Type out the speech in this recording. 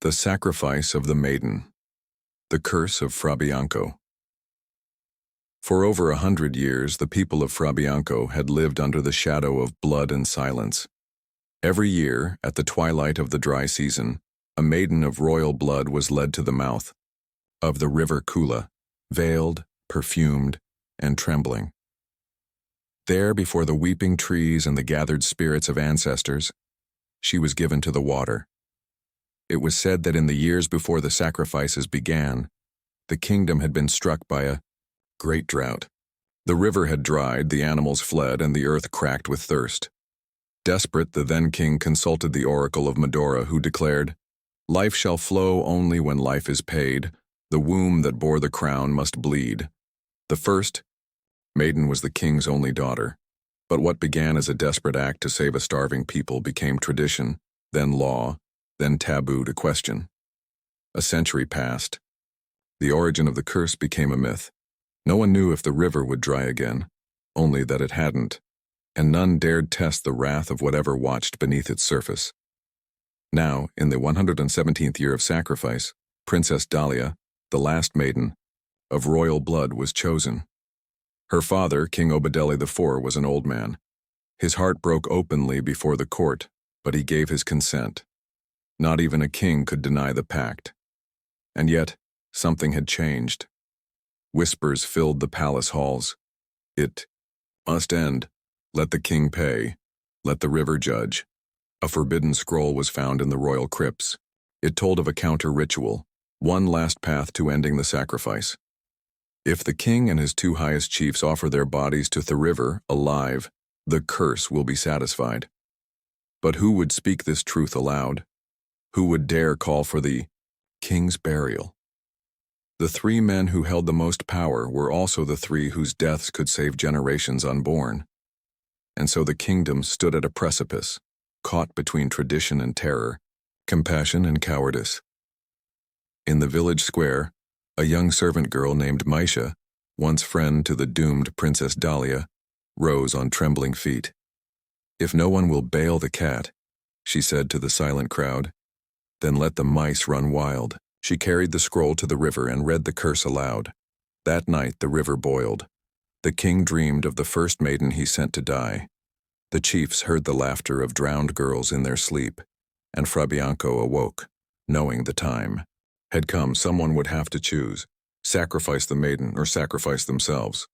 The Sacrifice of the Maiden. The Curse of Fra Bianco. For over 100 years, the people of Fra Bianco had lived under the shadow of blood and silence. Every year, at the twilight of the dry season, a maiden of royal blood was led to the mouth of the river Kula, veiled, perfumed, and trembling. There, before the weeping trees and the gathered spirits of ancestors, she was given to the water. It was said that in the years before the sacrifices began, the kingdom had been struck by a great drought. The river had dried, the animals fled, and the earth cracked with thirst. Desperate, the then king consulted the oracle of Medora, who declared, "Life shall flow only when life is paid. The womb that bore the crown must bleed." The first maiden was the king's only daughter, but what began as a desperate act to save a starving people became tradition, then law, then taboo to question. A century passed. The origin of the curse became a myth. No one knew if the river would dry again, only that it hadn't, and none dared test the wrath of whatever watched beneath its surface. Now, in the 117th year of sacrifice, Princess Dahlia, the last maiden of royal blood, was chosen. Her father, King Obadeli IV, was an old man. His heart broke openly before the court, but he gave his consent. Not even a king could deny the pact. And yet, something had changed. Whispers filled the palace halls. It must end. Let the king pay. Let the river judge. A forbidden scroll was found in the royal crypts. It told of a counter-ritual, one last path to ending the sacrifice. If the king and his two highest chiefs offer their bodies to the river alive, the curse will be satisfied. But who would speak this truth aloud? Who would dare call for the king's burial? The three men who held the most power were also the three whose deaths could save generations unborn. And so the kingdom stood at a precipice, caught between tradition and terror, compassion and cowardice. In the village square, a young servant girl named Maisha, once friend to the doomed Princess Dahlia, rose on trembling feet. "If no one will bail the cat," she said to the silent crowd, "then let the mice run wild." She carried the scroll to the river and read the curse aloud. That night the river boiled. The king dreamed of the first maiden he sent to die. The chiefs heard the laughter of drowned girls in their sleep, and Fra Bianco awoke, knowing the time had come. Someone would have to choose, sacrifice the maiden or sacrifice themselves.